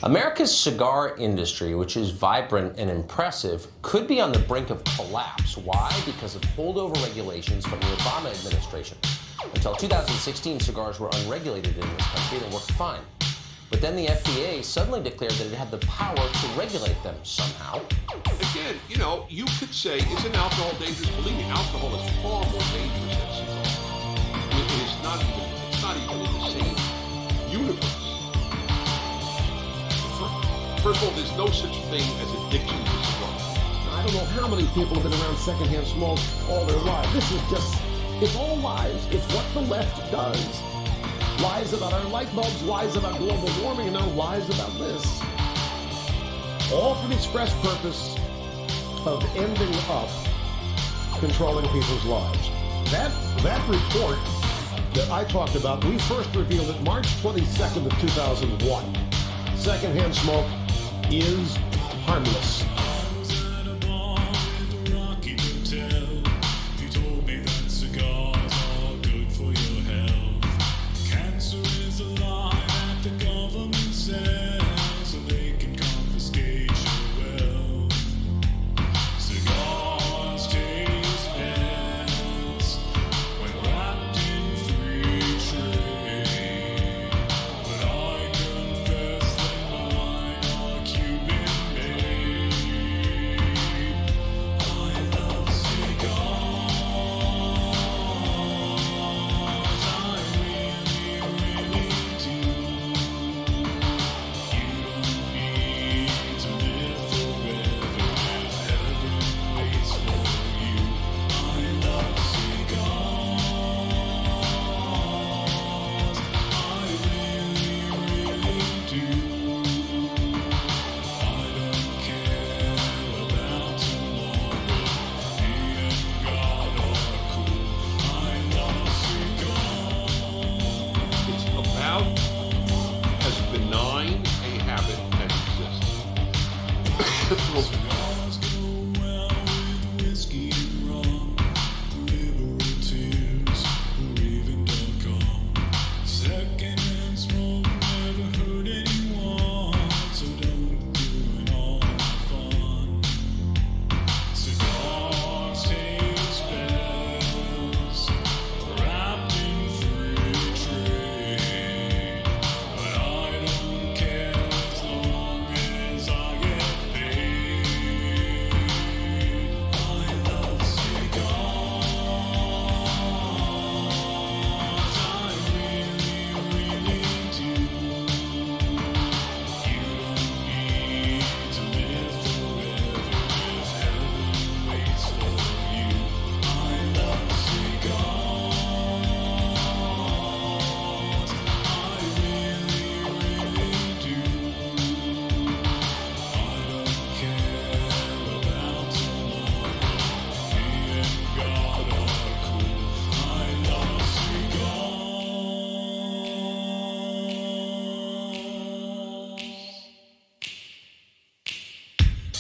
America's cigar industry, which is vibrant and impressive, could be on the brink of collapse. Why? Because of holdover regulations from the Obama administration. Until 2016, cigars were unregulated in this country and worked fine. But then the FDA suddenly declared that it had the power to regulate them somehow. Again, you know, you could say, isn't alcohol dangerous? Believe me, alcohol is far more dangerous than cigars. I mean, it's not even in the same universe. First of all, there's no such thing as addiction to cigars. I don't know how many people have been around secondhand smoke all their lives. This is just, it's all lies. It's what the left does. Lies about our light bulbs, lies about global warming, and now lies about this. All for the express purpose of ending up controlling people's lives. That report that I talked about, we first revealed it March 22nd of 2001. Secondhand smoke is harmless.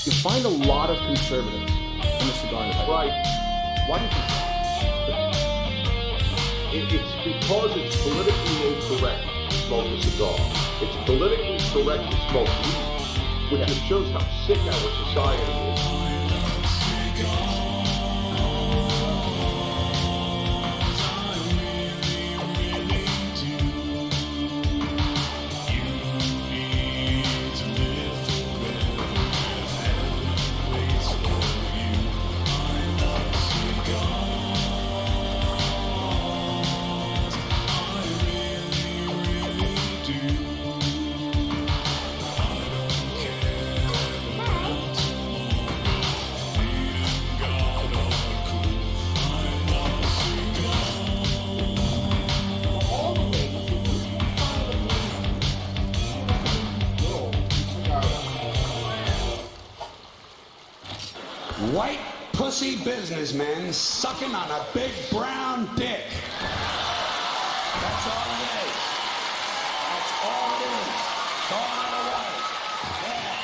You find a lot of conservatives in the cigar industry. Right. Why do you think that? It's because it's politically incorrect to smoke a cigar. It's politically correct to smoke weed, which just shows how sick our society is. White pussy businessmen sucking on a big brown dick. That's all it is. That's all it is. Go on away. Yeah.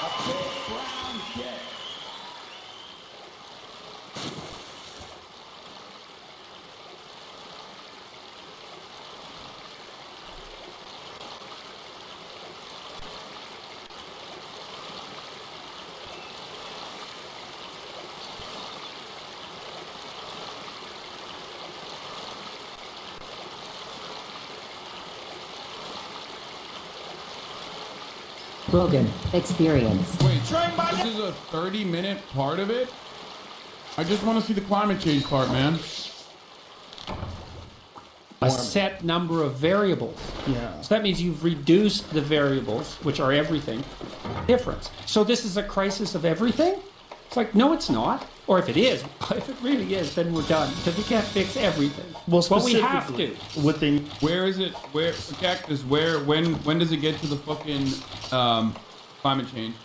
A big brown dick. Rogan, experience. Wait, this is a 30-minute part of it? I just want to see the climate change part, man. A set number of variables. Yeah. So that means you've reduced the variables, which are everything, difference. So this is a crisis of everything? It's like, no, it's not. Or if it is, if it really is, then we're done because we can't fix everything. Well, but we have specifically, to. what they Where is it? Where, Cactus, when does it get to the fucking climate change?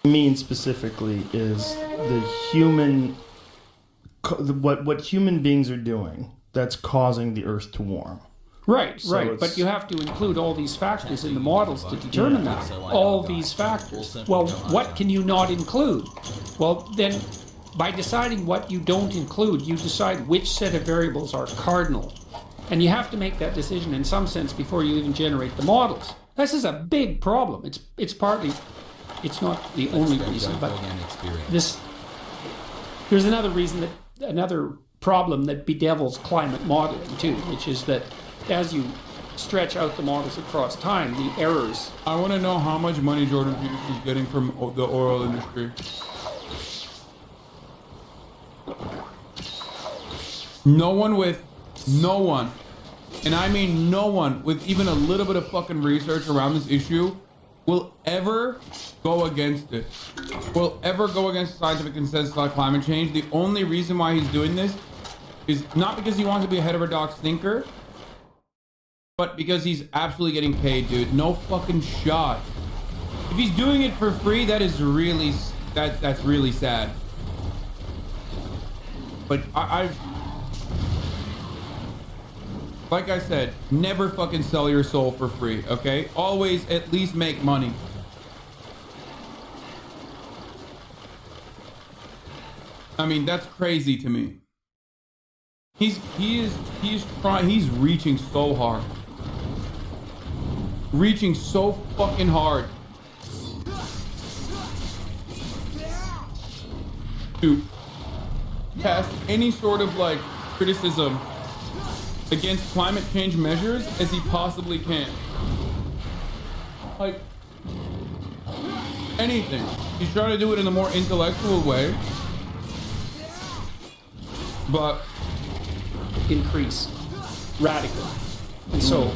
mean specifically is the human, what human beings are doing that's causing the Earth to warm. Right, So right. it's- But you have to include all these factors in the models to determine that. All these factors. Well, what can you not include? Well, then, by deciding what you don't include, you decide which set of variables are cardinal. And you have to make that decision in some sense before you even generate the models. This is a big problem. It's partly, it's not the only reason, but there's another reason that, another problem that bedevils climate modeling too, which is that as you stretch out the models across time, the errors. I want to know how much money Jordan Peterson is getting from the oil industry. No one, and I mean no one with even a little bit of fucking research around this issue will ever go against it. Will ever go against the scientific consensus on climate change. The only reason why he's doing this is not because he wants to be a heterodox thinker, but because he's absolutely getting paid, dude. No fucking shot. If he's doing it for free, that is really, that's really sad. But like I said, never fucking sell your soul for free, okay? Always at least make money. I mean, that's crazy to me. He's reaching so hard. Reaching so fucking hard. To cast any sort of like criticism against climate change measures as he possibly can. Like anything. He's trying to do it in a more intellectual way. But increase radically. And so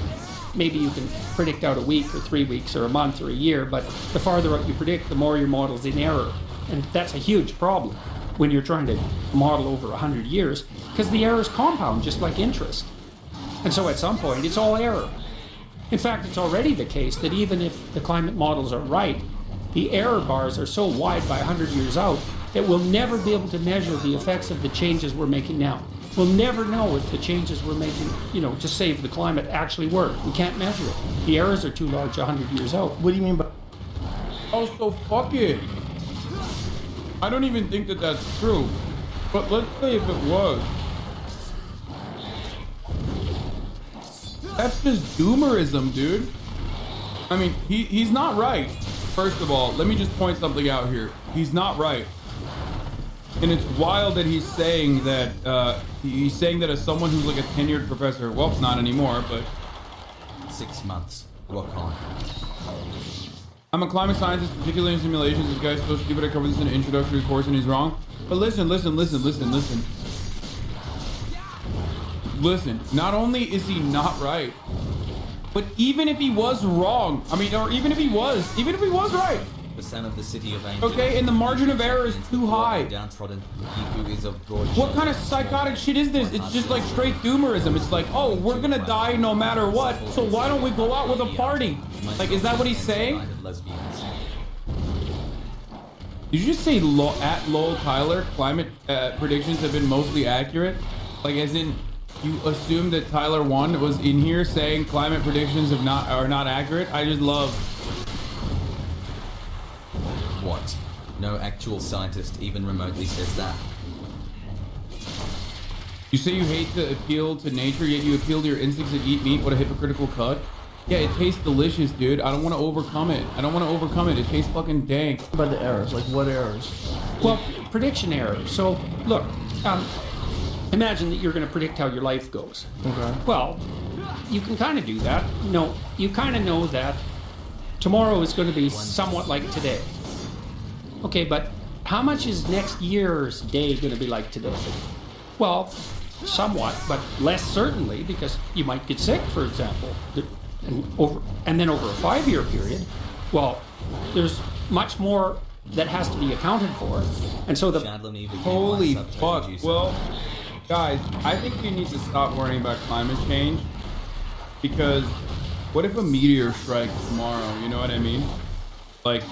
maybe you can predict out a week or 3 weeks or a month or a year, but the farther out you predict, the more your model's in error. And that's a huge problem when you're trying to model over 100 years, because the errors compound just like interest. And so at some point, it's all error. In fact, it's already the case that even if the climate models are right, the error bars are so wide by 100 years out that we'll never be able to measure the effects of the changes we're making now. We'll never know if the changes we're making, to save the climate actually work. We can't measure it. The errors are too large 100 years out. What do you mean by? oh, so fuck it. I don't even think that that's true. But let's say if it was. That's just doomerism, dude. I mean, he's not right. First of all, let me just point something out here. He's not right. And it's wild that he's saying that as someone who's like a tenured professor. Well, not anymore, but 6 months. What kind? I'm a climate scientist, particularly in simulations. This guy's so stupid. I covered this in an introductory course and he's wrong. But listen. Listen, not only is he not right, but even if he was wrong, even if he was right, Percent of the city of Angels. okay, and the margin of error is too high. Downtrodden Yukumo of broad What kind of psychotic shit is this? It's just like straight doomerism. It's like, oh, we're gonna die no matter what, so why don't we go out with a party? Like, is that what he's saying? Did you just say at Lowell Tyler, climate predictions have been mostly accurate? Like, as in, you assume that Tyler 1 was in here saying climate predictions are not accurate? I just love. What? No actual scientist even remotely says that. You say you hate to appeal to nature, yet you appeal to your instincts and eat meat. What a hypocritical cut. Yeah, it tastes delicious, dude. I don't want to overcome it. It tastes fucking dank. What about the errors? Like what errors? Well, prediction errors. So, look, imagine that you're going to predict how your life goes. Okay. Well, you can kind of do that. No, you kind of know that tomorrow is going to be somewhat like today. Okay, but how much is next year's day going to be like today? Well, somewhat, but less certainly, because you might get sick, for example. And then over a 5-year period, well, there's much more that has to be accounted for. And so the... Holy fuck. Well, guys, I think we need to stop worrying about climate change, because what if a meteor strikes tomorrow? You know what I mean? Like,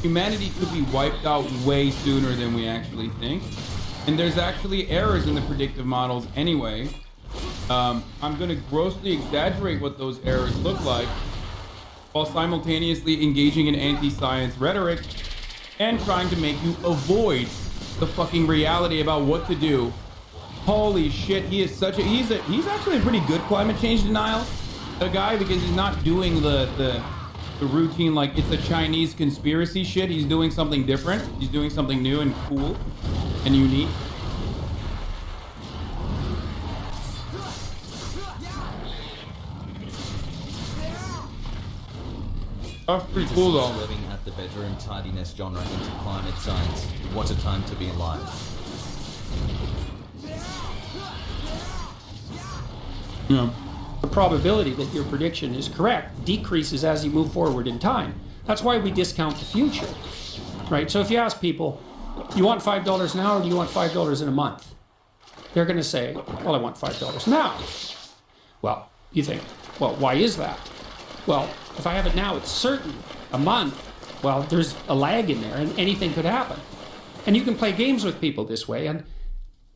humanity could be wiped out way sooner than we actually think. And there's actually errors in the predictive models anyway. I'm going to grossly exaggerate what those errors look like while simultaneously engaging in anti-science rhetoric and trying to make you avoid the fucking reality about what to do. Holy shit, he's actually a pretty good climate change denial, the guy, because he's not doing the routine, like it's a Chinese conspiracy shit. He's doing something different. He's doing something new and cool and unique. That's pretty cool though. Living at the bedroom tidiness genre into climate science. What a time to be alive. Yeah. The probability that your prediction is correct decreases as you move forward in time. That's why we discount the future, right? So if you ask people, you want $5 now or do you want $5 in a month? They're going to say, well, I want $5 now. Well, you think, well, why is that? Well, if I have it now, it's certain. A month, well, there's a lag in there and anything could happen. And you can play games with people this way, and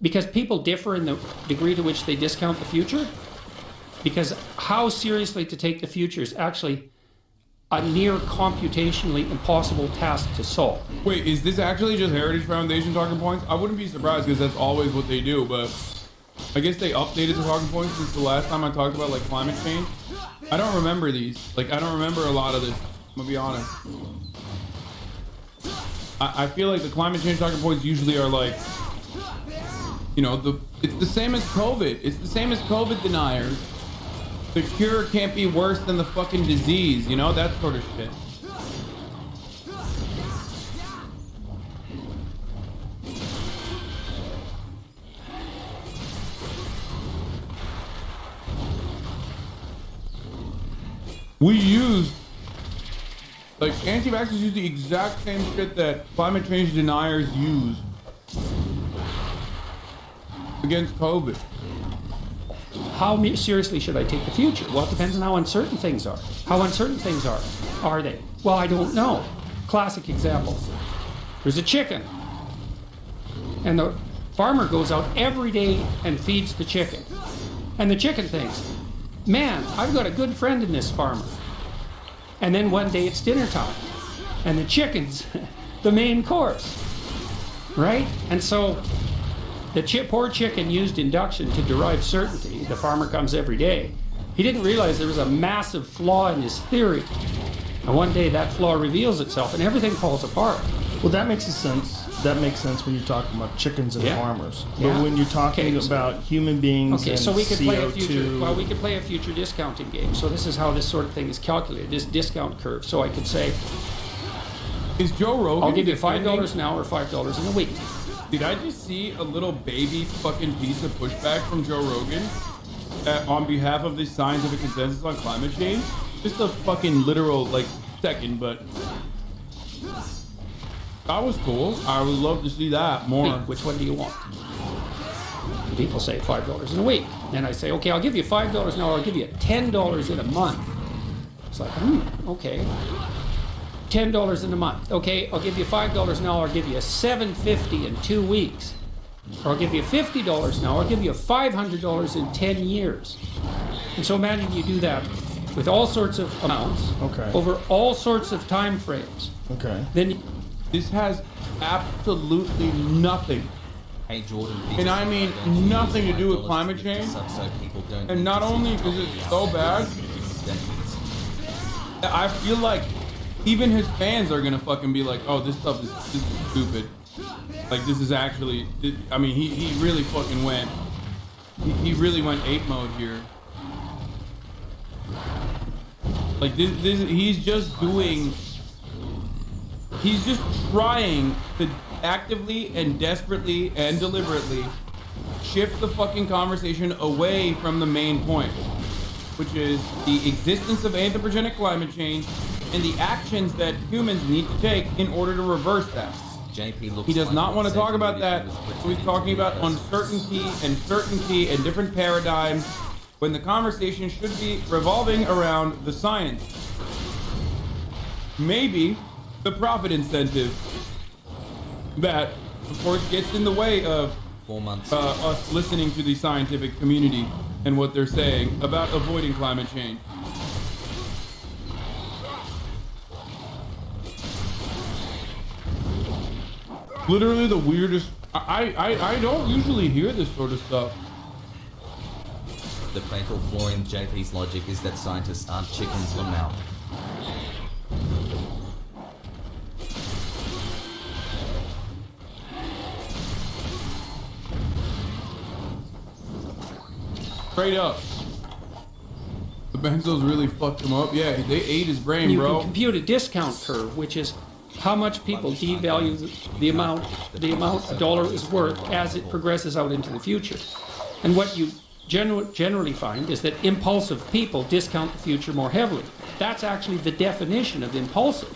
because people differ in the degree to which they discount the future, because how seriously to take the future is actually a near computationally impossible task to solve. Wait, is this actually just Heritage Foundation talking points? I wouldn't be surprised, because that's always what they do, but I guess they updated the talking points since the last time I talked about like climate change. I don't remember these. Like, I don't remember a lot of this, I'm gonna be honest. I feel like the climate change talking points usually are like, you know, it's the same as COVID. It's the same as COVID deniers. The cure can't be worse than the fucking disease, you know, that sort of shit. We use, like, anti-vaxxers use the exact same shit that climate change deniers use against COVID. How seriously should I take the future? Well, it depends on how uncertain things are. How uncertain things are they? Well, I don't know. Classic example. There's a chicken, and the farmer goes out every day and feeds the chicken. And the chicken thinks, man, I've got a good friend in this farmer. And then one day it's dinner time, and the chicken's the main course, right? And so the poor chicken used induction to derive certainty. The farmer comes every day. He didn't realize there was a massive flaw in his theory. And one day that flaw reveals itself and everything falls apart. Well, that makes sense. That makes sense when you're talking about chickens and farmers. But Yeah. when you're talking about human beings and so we could play a CO2... future. Well, we could play a future discounting game. So this is how this sort of thing is calculated. This discount curve. So I could say, Is Joe Rogan I'll give you defending- $5 an hour or $5 in a week. Did I just see a little baby fucking piece of pushback from Joe Rogan on behalf of the scientific consensus on climate change? Just a fucking literal, like, second, but that was cool. I would love to see that more. Which one do you want? And people say $5 in a week. And I say, okay, I'll give you $5 an hour. I'll give you $10 in a month. It's like, okay. $10 in a month. Okay, I'll give you $5 an hour. I'll give you $750 in 2 weeks. Or I'll give you $50 an hour. I'll give you $500 in 10 years. And so imagine you do that with all sorts of amounts over all sorts of time frames. Okay. Then this has absolutely nothing. Hey Jordan, and I mean nothing to do with climate change. And not only is it so bad, I feel like even his fans are gonna fucking be like, oh, this stuff is stupid. Like, this is actually, I mean, he really fucking went, he really went ape mode here. Like, he's just trying to actively and desperately and deliberately shift the fucking conversation away from the main point, which is the existence of anthropogenic climate change and the actions that humans need to take in order to reverse that. JP looks He does like not want to talk about Satan that. was So he's talking about uncertainty and certainty and different paradigms when the conversation should be revolving around the science. Maybe the profit incentive that, of course, gets in the way of 4 months. us listening to the scientific community and what they're saying about avoiding climate change. Literally the weirdest. I don't usually hear this sort of stuff. The fatal flaw in JP's logic is that scientists aren't chickens or now. Straight up. The benzos really fucked him up. Yeah, they ate his brain, You bro. can compute a discount curve, which is how much people devalue the amount a dollar is worth as it progresses out into the future. And what you generally find is that impulsive people discount the future more heavily. That's actually the definition of impulsive.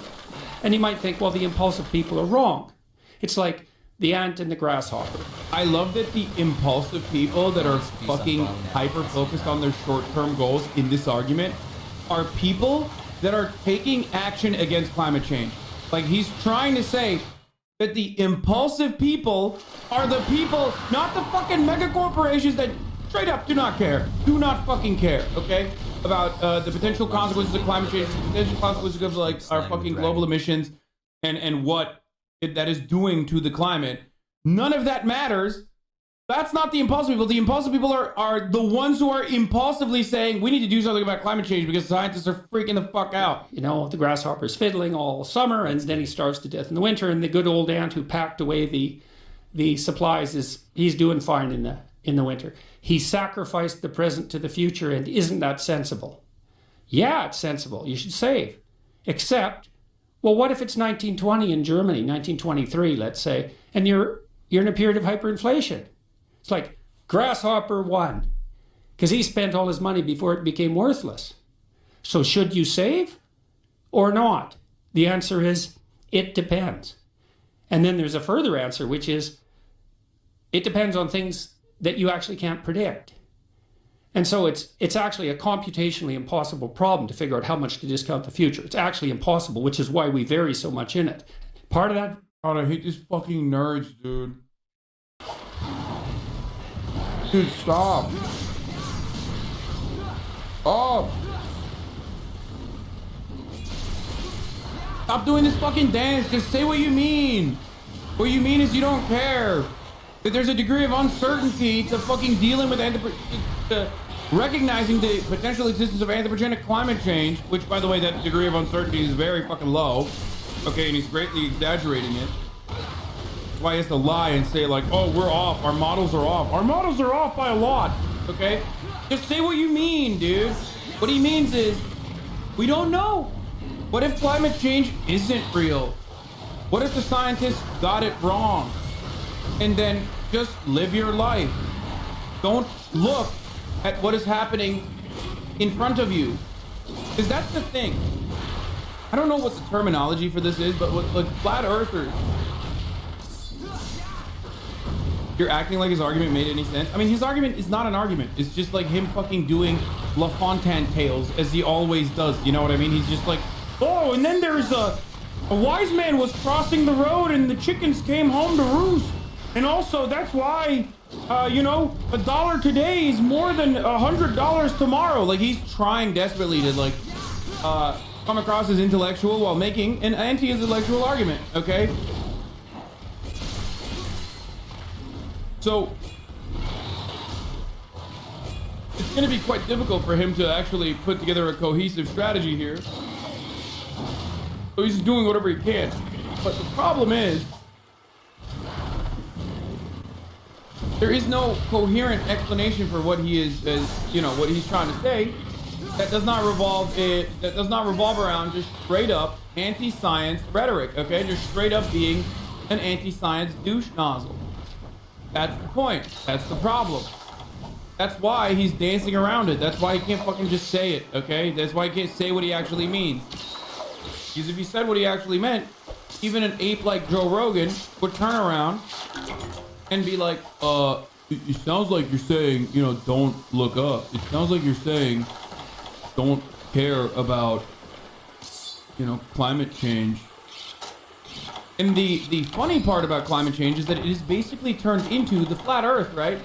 And you might think, well, the impulsive people are wrong. It's like the ant and the grasshopper. I love that the impulsive people that are fucking hyper-focused on their short-term goals in this argument are people that are taking action against climate change. Like, he's trying to say that the impulsive people are the people, not the fucking mega corporations that straight up do not care. Do not fucking care, okay? About the potential consequences of climate change, the potential consequences of, like, our fucking global emissions and what that is doing to the climate. None of that matters. That's not the impulsive people. The impulsive people are the ones who are impulsively saying we need to do something about climate change because scientists are freaking the fuck out. You know, the grasshopper's fiddling all summer and then he starves to death in the winter, and the good old ant who packed away the supplies he's doing fine in the winter. He sacrificed the present to the future, and isn't that sensible? Yeah, it's sensible. You should save. Except, well, what if it's 1920 in Germany, 1923, let's say, and you're in a period of hyperinflation? It's like grasshopper won because he spent all his money before it became worthless. So should you save or not? The answer is it depends. And then there's a further answer, which is it depends on things that you actually can't predict. And so it's actually a computationally impossible problem to figure out how much to discount the future. It's actually impossible, which is why we vary so much in it. Part of that... God, I hate these fucking nerds, dude. Dude, stop. Oh. Stop doing this fucking dance. Just say what you mean. What you mean is you don't care. That there's a degree of uncertainty to fucking dealing with recognizing the potential existence of anthropogenic climate change, which, by the way, that degree of uncertainty is very fucking low. Okay, and he's greatly exaggerating it. That's why he has to lie and say, like, oh, we're off. Our models are off. Our models are off by a lot. Okay? Just say what you mean, dude. What he means is, we don't know. What if climate change isn't real? What if the scientists got it wrong? And then just live your life. Don't look at what is happening in front of you. Because that's the thing. I don't know what the terminology for this is, but like flat earthers, you're acting like his argument made any sense. I mean, his argument is not an argument. It's just like him fucking doing La Fontaine tales as he always does. You know what I mean? He's just like, oh, and then there's a wise man was crossing the road and the chickens came home to roost. And also, that's why, you know, $1 today is more than $100 tomorrow. Like, he's trying desperately to, like, come across as intellectual while making an anti-intellectual argument, okay? So, it's going to be quite difficult for him to actually put together a cohesive strategy here. So he's doing whatever he can. But the problem is, there is no coherent explanation for what he is, what he's trying to say. That does not revolve around just straight up anti-science rhetoric. Okay, just straight up being an anti-science douche nozzle. That's the point. That's the problem. That's why he's dancing around it. That's why he can't fucking just say it. Okay, that's why he can't say what he actually means. Because if he said what he actually meant, even an ape like Joe Rogan would turn around and be like, it sounds like you're saying, don't look up. It sounds like you're saying don't care about, climate change. And the funny part about climate change is that it is basically turned into the flat earth, right?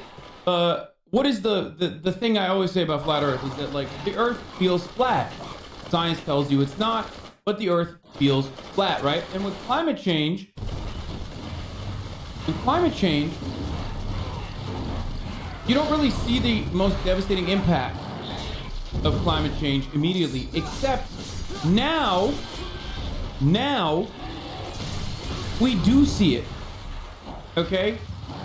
What is the thing I always say about flat earth is that, like, the earth feels flat. Science tells you it's not, but the earth feels flat, right? And with climate change, you don't really see the most devastating impact of climate change immediately, except now we do see it. Okay?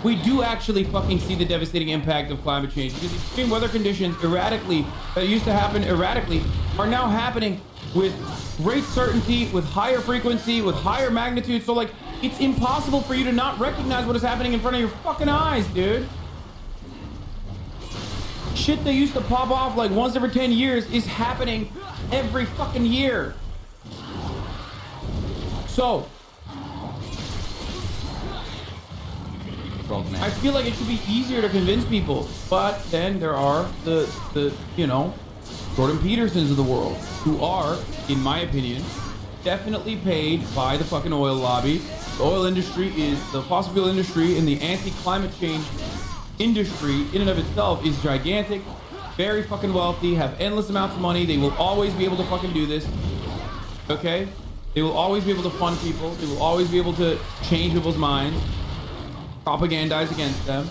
We do actually fucking see the devastating impact of climate change, because extreme weather conditions that used to happen erratically are now happening with great certainty, with higher frequency, with higher magnitude. So, like, it's impossible for you to not recognize what is happening in front of your fucking eyes, dude. Shit that used to pop off like once every 10 years is happening every fucking year. So, I feel like it should be easier to convince people, but then there are the Jordan Petersons of the world, who are, in my opinion, definitely paid by the fucking oil lobby. The oil industry the fossil fuel industry and the anti-climate change industry in and of itself is gigantic, very fucking wealthy, have endless amounts of money. They will always be able to fucking do this, okay? They will always be able to fund people. They will always be able to change people's minds, propagandize against them.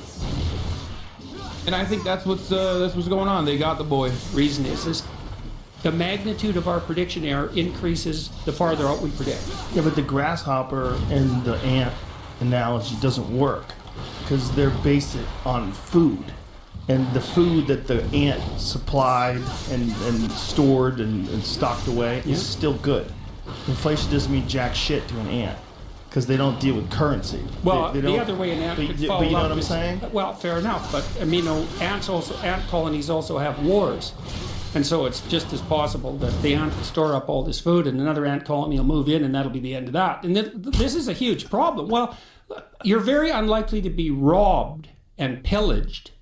And I think that's what's going on. They got the boy. Reason is the magnitude of our prediction error increases the farther out we predict. Yeah, but the grasshopper and the ant analogy doesn't work because they're based on food. And the food that the ant supplied and stored and stocked away is still good. Inflation doesn't mean jack shit to an ant because they don't deal with currency. Well, they the other way an ant could follow but you know up what I'm is- saying? Well, fair enough, but I mean, ant colonies also have wars. And so it's just as possible that the ant will store up all this food and another ant colony will move in and that'll be the end of that. And this is a huge problem. Well, you're very unlikely to be robbed and pillaged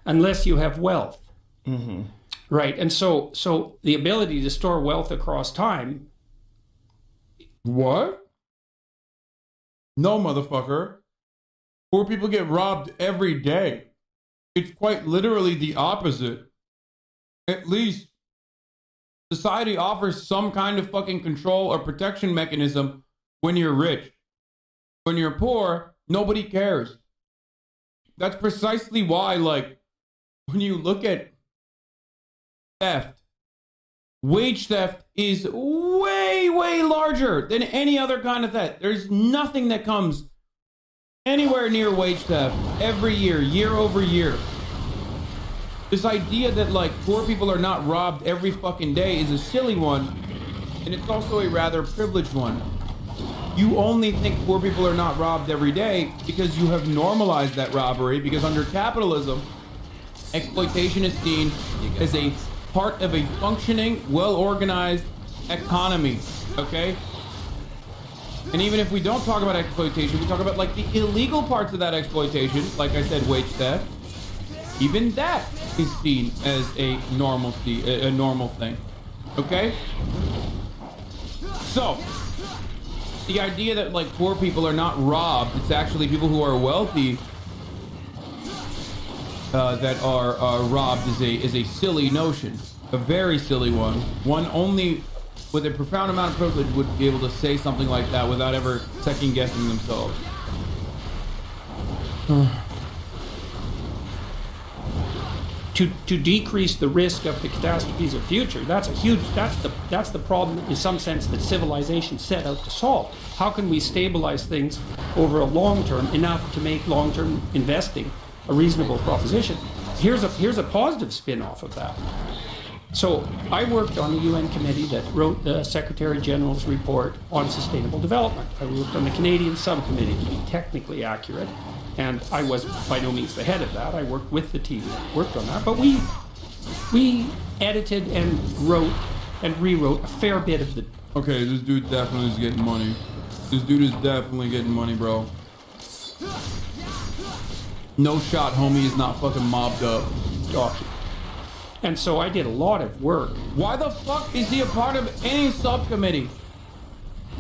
unless you have wealth. Mm-hmm. Right. And so the ability to store wealth across time. What? No, motherfucker. Poor people get robbed every day. It's quite literally the opposite. At least society offers some kind of fucking control or protection mechanism when you're rich. When you're poor, nobody cares. That's precisely why, like, when you look at theft, wage theft is way, way larger than any other kind of theft. There's nothing that comes anywhere near wage theft every year, year over year. This idea that, like, poor people are not robbed every fucking day is a silly one, and it's also a rather privileged one. You only think poor people are not robbed every day because you have normalized that robbery, because under capitalism, exploitation is seen as a part of a functioning, well-organized economy, okay? And even if we don't talk about exploitation, we talk about, like, the illegal parts of that exploitation, like I said, wage theft. Even that is seen as a normal thing, okay? So, the idea that, like, poor people are not robbed, it's actually people who are wealthy that are robbed is a silly notion, a very silly one. One only with a profound amount of privilege would be able to say something like that without ever second guessing themselves. to decrease the risk of the catastrophes of future. That's the problem in some sense that civilization set out to solve. How can we stabilize things over a long term enough to make long-term investing a reasonable proposition? Here's a positive spin-off of that. So I worked on the UN committee that wrote the Secretary General's report on sustainable development. I worked on the Canadian subcommittee, to be technically accurate, and I was by no means the head of that. I worked with the team that worked on that, but we edited and wrote and rewrote a fair bit of the... Okay, this dude definitely is getting money. This dude is definitely getting money, bro. No shot, homie is not fucking mobbed up. document. And so I did a lot of work. Why the fuck is he a part of any subcommittee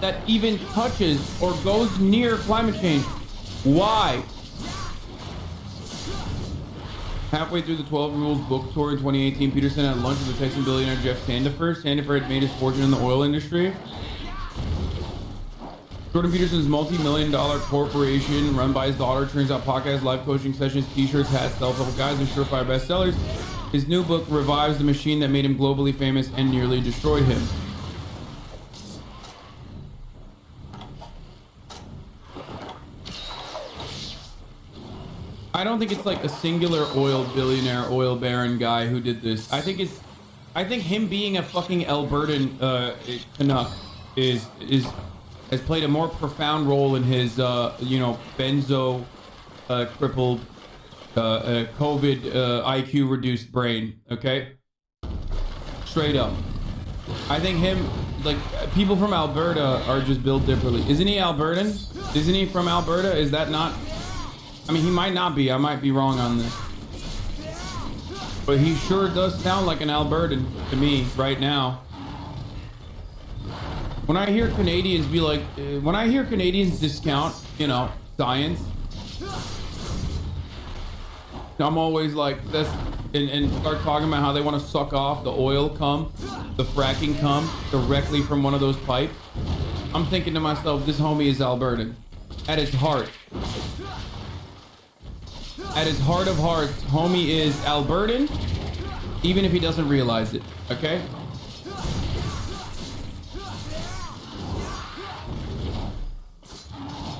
that even touches or goes near climate change? Why? Halfway through the 12 Rules book tour in 2018, Peterson had lunch with the Texan billionaire Jeff Sandifer. Sandifer had made his fortune in the oil industry. Jordan Peterson's multi-million-dollar corporation, run by his daughter, turns out podcasts, live coaching sessions, t-shirts, hats, self-help guides, and surefire bestsellers. His new book revives the machine that made him globally famous and nearly destroyed him. I don't think it's like a singular oil billionaire, oil baron guy who did this. I think him being a fucking Albertan Canuck has played a more profound role in his benzo crippled COVID IQ reduced brain. Okay, straight up. I think him, like, people from Alberta are just built differently. Isn't he Albertan? Isn't he from Alberta? Is that not? I mean, he might not be. I might be wrong on this. But he sure does sound like an Albertan to me right now. When I hear Canadians be like, when I hear Canadians discount, science, I'm always like, this, and start talking about how they want to suck off the oil cum, the fracking cum, directly from one of those pipes. I'm thinking to myself, this homie is Albertan. At his heart. At his heart of hearts, homie is Albertan, even if he doesn't realize it, okay?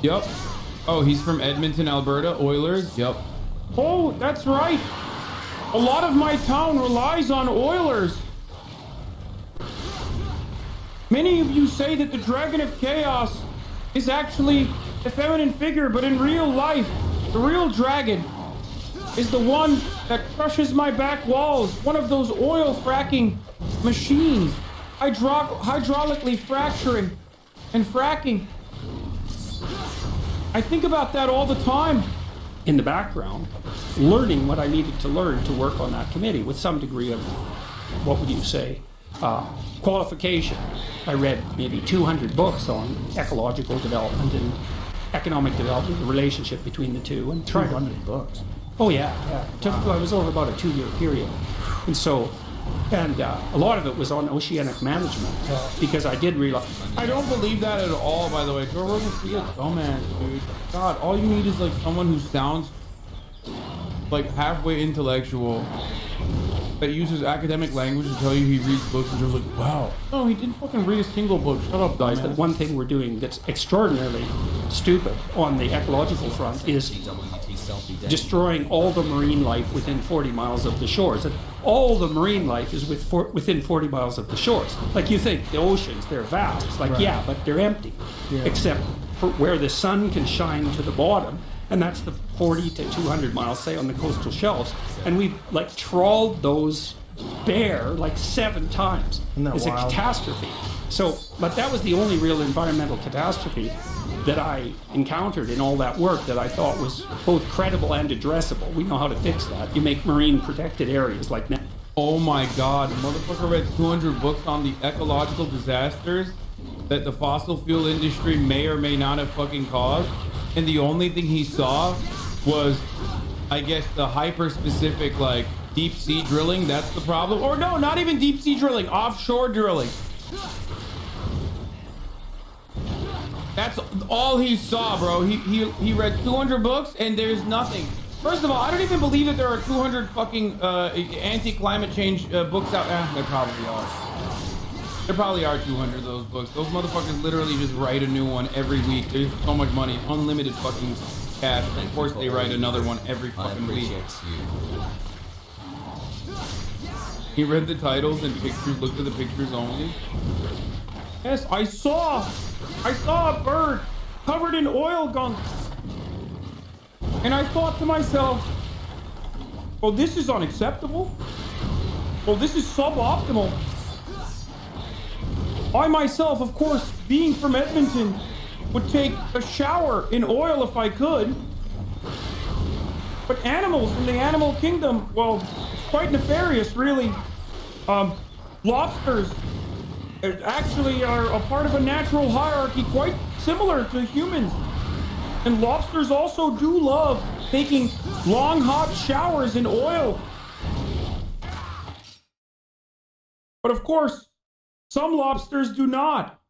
Yep. Oh, he's from Edmonton, Alberta, Oilers, yep. Oh, that's right. A lot of my town relies on Oilers. Many of you say that the Dragon of Chaos is actually a feminine figure, but in real life, the real dragon is the one that crushes my back walls. One of those oil fracking machines. Hydraulically fracturing and fracking. I think about that all the time. In the background, learning what I needed to learn to work on that committee with some degree of, what would you say, qualification. I read maybe 200 books on ecological development and economic development, the relationship between the two, and 200 books. Oh yeah. I was over about a 2-year period, and so, a lot of it was on oceanic management because I did realize. I don't believe that at all, by the way. Joe Rogan's a dumbass, dude. God, all you need is like someone who sounds like halfway intellectual that uses academic language to tell you he reads books, and you're like, wow. No, he didn't fucking read a single book. Shut up, Guys, the one thing we're doing that's extraordinarily stupid on the ecological front is destroying all the marine life within 40 miles of the shores. And all the marine life is within 40 miles of the shores. Like, you think the oceans, they're vast. It's like, yeah, but they're empty. Yeah. Except for where the sun can shine to the bottom. And that's the 40 to 200 miles, say, on the coastal shelves. And we've, like, trawled those bare, like, 7 times. It's a catastrophe. So, but that was the only real environmental catastrophe that I encountered in all that work that I thought was both credible and addressable. We know how to fix that. You make marine protected areas like that. Oh my God, the motherfucker read 200 books on the ecological disasters that the fossil fuel industry may or may not have fucking caused. And the only thing he saw was, I guess, the hyper-specific, like, deep sea drilling. That's the problem. Or no, not even deep sea drilling, offshore drilling. That's all he saw, bro. He read 200 books and there's nothing. First of all, I don't even believe that there are 200 fucking anti-climate change books out there. There probably are. There probably are 200 of those books. Those motherfuckers literally just write a new one every week. There's so much money, unlimited fucking cash. Of course, they write another one every fucking week. He read the titles and pictures, looked at the pictures only. Yes, I saw a bird covered in oil gunk. And I thought to myself, well, this is unacceptable. Well, this is suboptimal. I myself, of course, being from Edmonton, would take a shower in oil if I could. But animals in the animal kingdom, well, it's quite nefarious, really. Lobsters actually are a part of a natural hierarchy quite similar to humans. And lobsters also do love taking long, hot showers in oil. But of course, some lobsters do not.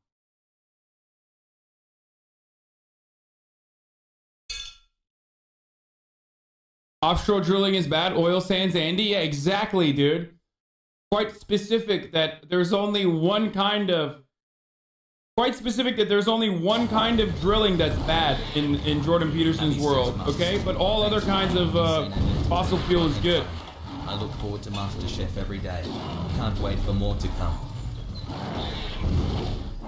Offshore drilling is bad. Oil sands, Andy? Yeah, exactly, dude. Quite specific that there's only one kind of... Quite specific that there's only one kind of drilling that's bad in Jordan Peterson's world, okay? But all other kinds of fossil fuel is good. I look forward to MasterChef every day. Can't wait for more to come.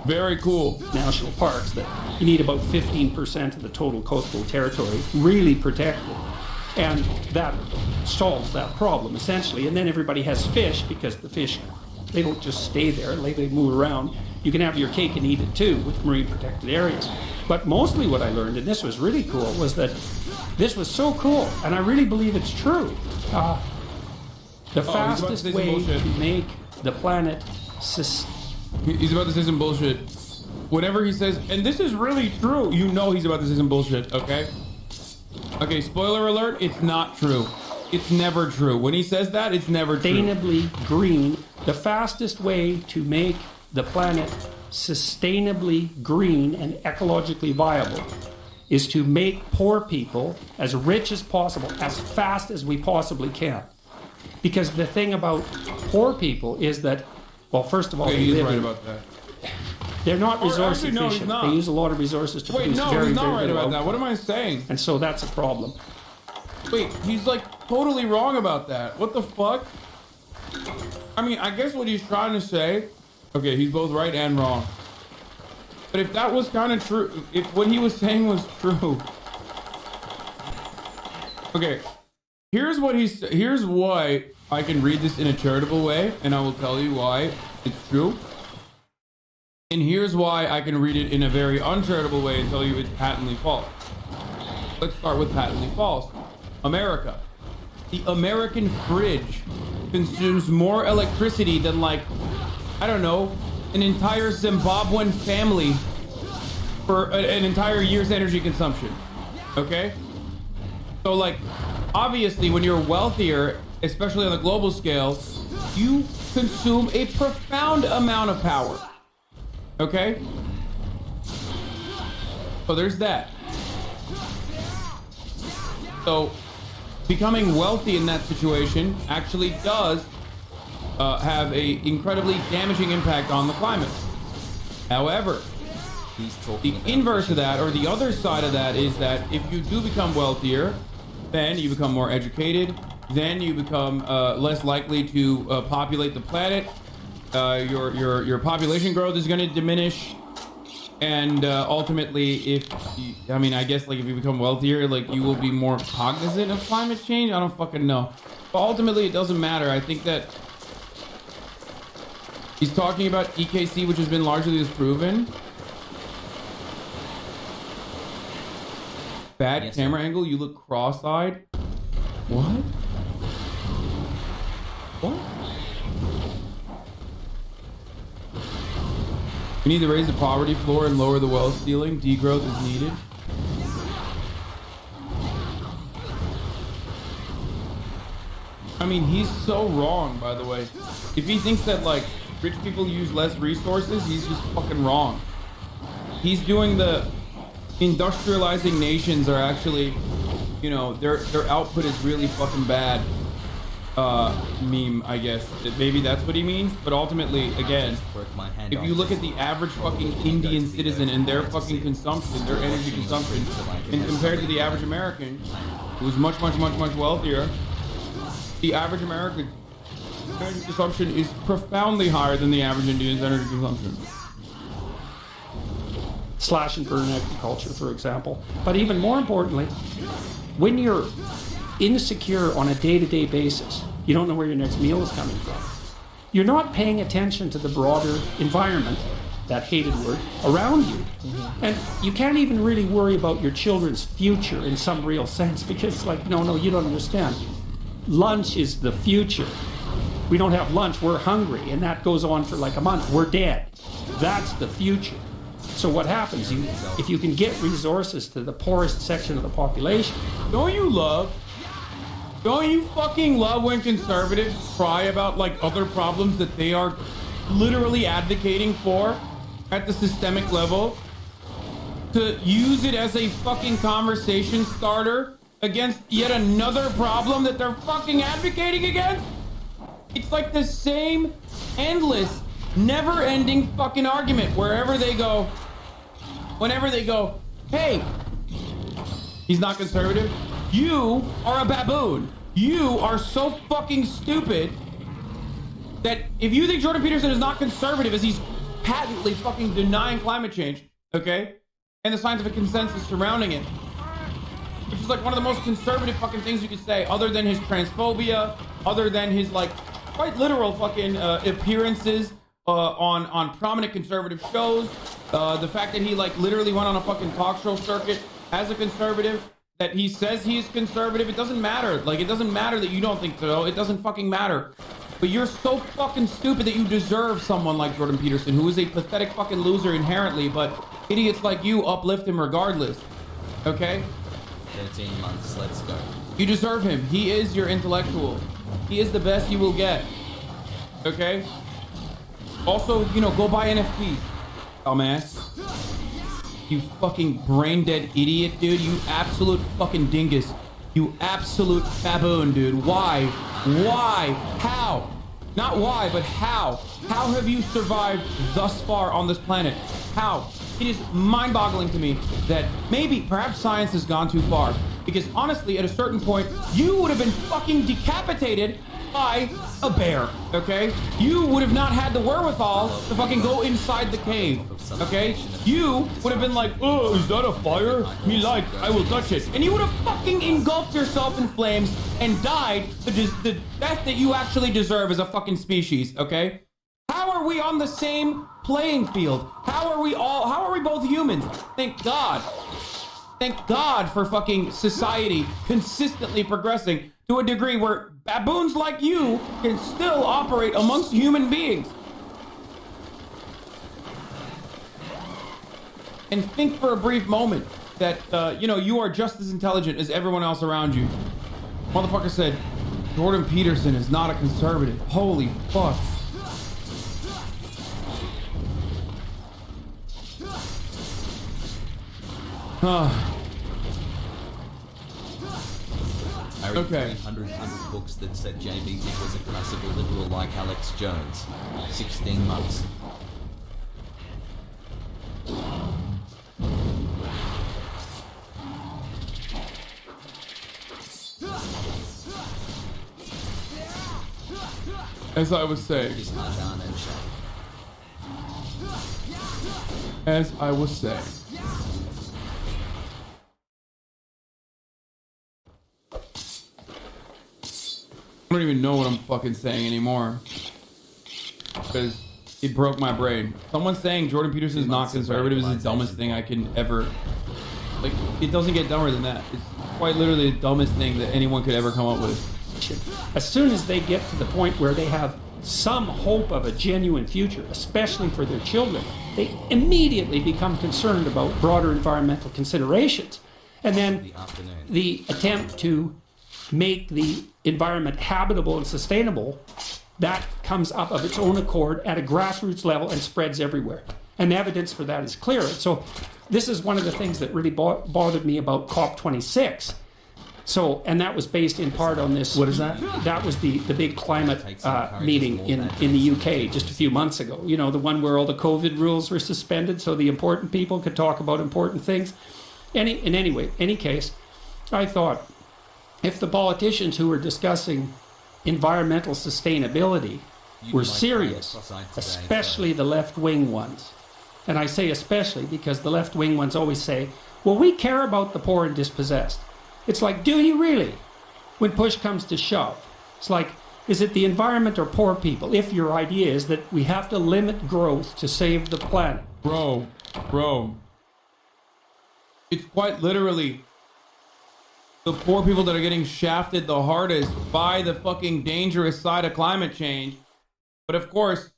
Very cool. National parks that you need about 15% of the total coastal territory really protected. And that solves that problem, essentially. And then everybody has fish, because the fish, they don't just stay there, they move around. You can have your cake and eat it too with marine protected areas. But mostly what I learned, and this was really cool, was that this was so cool, and I really believe it's true. The fastest way to make the planet He's about to say some bullshit. Whatever he says, and this is really true, you know he's about to say some bullshit, okay? Okay, spoiler alert, it's not true. It's never true. When he says that, it's never true. Sustainably green. The fastest way to make the planet sustainably green and ecologically viable is to make poor people as rich as possible, as fast as we possibly can. Because the thing about poor people is that, well, first of all, he's right about that. They're not resource actually, no, efficient. he's not. They use a lot of resources to produce he's not very right little about that. output. What am I saying? And so that's a problem. Wait, he's like totally wrong about that. What the fuck? I mean, I guess what he's trying to say, okay, he's both right and wrong. But if that was kind of true, if what he was saying was true. Okay, here's why I can read this in a charitable way, and I will tell you why it's true. And here's why I can read it in a very uncharitable way and tell you it's patently false. Let's start with patently false. America. The American fridge consumes more electricity than, like, I don't know, an entire Zimbabwean family for an entire year's energy consumption. Okay? So, like, obviously when you're wealthier, especially on the global scale, you consume a profound amount of power. Okay? So there's that. So becoming wealthy in that situation actually does have a incredibly damaging impact on the climate. However, the inverse of that, or the other side of that, is that if you do become wealthier, then you become more educated, then you become less likely to populate the planet. Your population growth is going to diminish, and ultimately, I guess, like, if you become wealthier, like, you will be more cognizant of climate change. I don't fucking know, but ultimately, it doesn't matter. I think that he's talking about EKC, which has been largely disproven. Bad camera angle. You look cross-eyed. What? We need to raise the poverty floor and lower the wealth ceiling. Degrowth is needed. I mean, he's so wrong, by the way. If he thinks that, like, rich people use less resources, he's just fucking wrong. He's doing the industrializing nations are actually you know, their output is really fucking bad. Meme, I guess. Maybe that's what he means, but ultimately, again, if you look at the average fucking Indian citizen and their fucking consumption, their energy consumption, and compared to the average American, who's much wealthier, the average American energy consumption is profoundly higher than the average Indian's energy consumption. Slash and burn agriculture, for example. But even more importantly, when you're insecure on a day-to-day basis, you don't know where your next meal is coming from. You're not paying attention to the broader environment, that hated word, around you. And you can't even really worry about your children's future in some real sense, because it's like, no, you don't understand. Lunch is the future. We don't have lunch, we're hungry, and that goes on for like a month. We're dead. That's the future. So what happens? If you can get resources to the poorest section of the population. Don't you fucking love when conservatives cry about like other problems that they are literally advocating for at the systemic level, to use it as a fucking conversation starter against yet another problem that they're fucking advocating against? It's like the same endless, never-ending fucking argument wherever they go. Whenever they go, hey, he's not conservative. You are a baboon. You are so fucking stupid that if you think Jordan Peterson is not conservative, as he's patently fucking denying climate change, okay, and the scientific consensus surrounding it, which is like one of the most conservative fucking things you could say, other than his transphobia, other than his like quite literal fucking appearances on prominent conservative shows, the fact that he like literally went on a fucking talk show circuit as a conservative, that he says he's conservative. It doesn't matter. Like, it doesn't matter that you don't think so. It doesn't fucking matter. But you're so fucking stupid that you deserve someone like Jordan Peterson, who is a pathetic fucking loser inherently, but idiots like you uplift him regardless. Okay? 13 months, let's go. You deserve him. He is your intellectual. He is the best you will get. Okay? Also, you know, go buy NFTs, dumbass. You fucking brain dead idiot, dude. You absolute fucking dingus. You absolute baboon, dude. Why? Why? How? Not why, but how? How have you survived thus far on this planet? How? It is mind-boggling to me that maybe, perhaps science has gone too far. Because honestly, at a certain point, you would have been fucking decapitated by a bear, okay? You would have not had the wherewithal to fucking go inside the cave, okay? You would have been like, oh, is that a fire? Me like, I will touch it. And you would have fucking engulfed yourself in flames and died the death that you actually deserve as a fucking species, okay? How are we on the same playing field? How are we both humans? Thank God. Thank God for fucking society consistently progressing to a degree where baboons like you can still operate amongst human beings. And think for a brief moment that, you know, you are just as intelligent as everyone else around you. Motherfucker said, Jordan Peterson is not a conservative. Holy fuck. I read Okay. 300 books that said JB Dick was a classical liberal like Alex Jones. 16 months. As I was saying. His Hasan and Shah. As I was saying. I don't even know what I'm fucking saying anymore. Because it broke my brain. Someone saying Jordan Peterson is not conservative is the dumbest thing I can ever... Like, it doesn't get dumber than that. It's quite literally the dumbest thing that anyone could ever come up with. As soon as they get to the point where they have some hope of a genuine future, especially for their children, they immediately become concerned about broader environmental considerations. And then the attempt to make the environment habitable and sustainable, that comes up of its own accord at a grassroots level and spreads everywhere. And the evidence for that is clear. So this is one of the things that really bothered me about COP26. So, and that was based in part on this. What is that? That was the big climate meeting in the UK just a few months ago. You know, the one where all the COVID rules were suspended so the important people could talk about important things. In any case, I thought if the politicians who were discussing environmental sustainability were serious, especially the left-wing ones, and I say especially because the left-wing ones always say, well, we care about the poor and dispossessed. It's like, do you really? When push comes to shove. It's like, is it the environment or poor people? If your idea is that we have to limit growth to save the planet. Bro. It's quite literally the poor people that are getting shafted the hardest by the fucking dangerous side of climate change. But of course,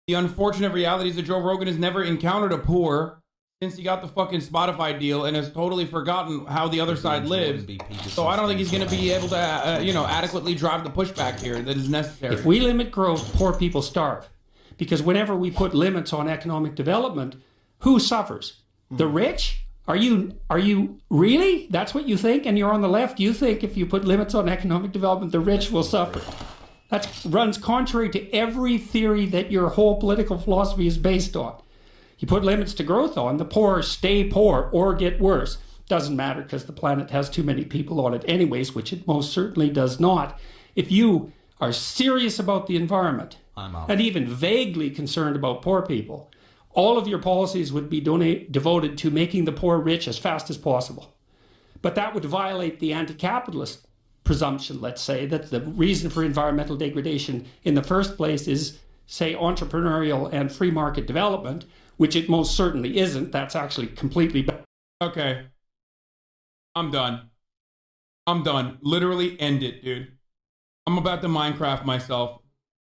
the unfortunate reality is that Joe Rogan has never encountered a poor since he got the fucking Spotify deal and has totally forgotten how the other side lives. So I don't think he's going to be able to, adequately drive the pushback here that is necessary. If we limit growth, poor people starve. Because whenever we put limits on economic development, who suffers? The rich? Are you really? That's what you think? And you're on the left, you think if you put limits on economic development, the rich will suffer. That runs contrary to every theory that your whole political philosophy is based on. You put limits to growth on, the poor stay poor or get worse. Doesn't matter because the planet has too many people on it anyways, which it most certainly does not. If you are serious about the environment and even vaguely concerned about poor people, all of your policies would be devoted to making the poor rich as fast as possible. But that would violate the anti-capitalist presumption, let's say, that the reason for environmental degradation in the first place is, say, entrepreneurial and free market development, which it most certainly isn't. That's actually completely bad. Okay. I'm done. Literally end it, dude. I'm about to Minecraft myself.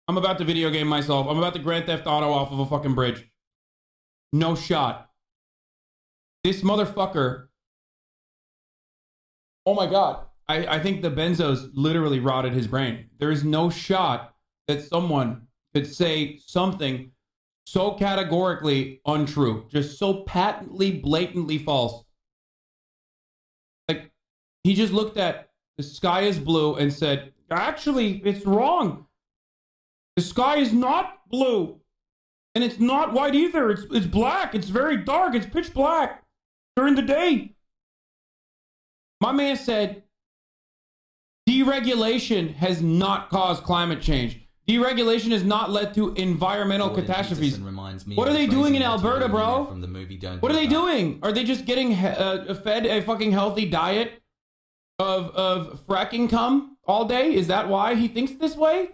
I'm about to video game myself. I'm about to Grand Theft Auto off of a fucking bridge. No shot. This motherfucker. Oh my God. I think the benzos literally rotted his brain. There is no shot that someone could say something so categorically untrue, just so patently, blatantly false. Like, he just looked at the sky is blue and said, actually, it's wrong. The sky is not blue. And it's not white either. It's black. It's very dark. It's pitch black during the day. My man said, deregulation has not caused climate change. Deregulation has not led to environmental catastrophes. What are they doing in Alberta, bro? What are they doing? Are they just getting fed a fucking healthy diet of fracking cum all day? Is that why he thinks this way?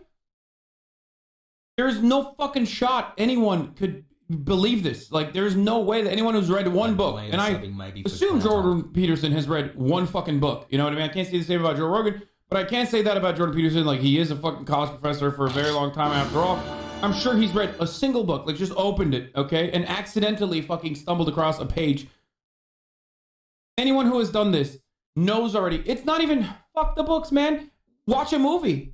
There's no fucking shot anyone could believe this. Like, there's no way that anyone who's read one book, and I assume Jordan Peterson has read one fucking book. You know what I mean? I can't say the same about Joe Rogan, but I can't say that about Jordan Peterson. Like, he is a fucking college professor for a very long time after all. I'm sure he's read a single book, like just opened it, okay? And accidentally fucking stumbled across a page. Anyone who has done this knows already. It's not even, fuck the books, man. Watch a movie.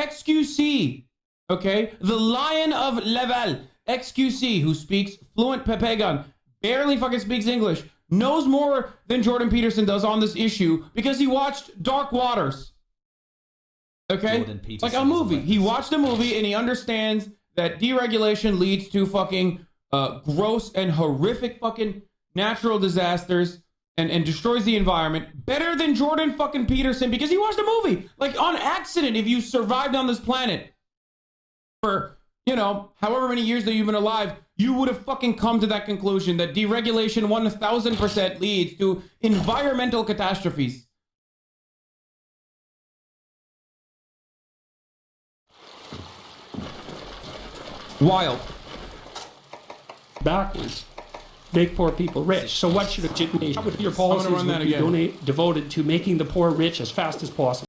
XQC, okay? The Lion of Level. XQC, who speaks fluent Papagan, barely fucking speaks English, knows more than Jordan Peterson does on this issue because he watched Dark Waters. Okay? Like a movie. He watched a movie and he understands that deregulation leads to fucking gross and horrific fucking natural disasters and destroys the environment better than Jordan fucking Peterson because he watched a movie. Like, on accident, if you survived on this planet for, you know, however many years that you've been alive, you would have fucking come to that conclusion that deregulation 1000% leads to environmental catastrophes. Wild. Backwards. Make poor people rich. So what should your policies would be devoted to making the poor rich as fast as possible?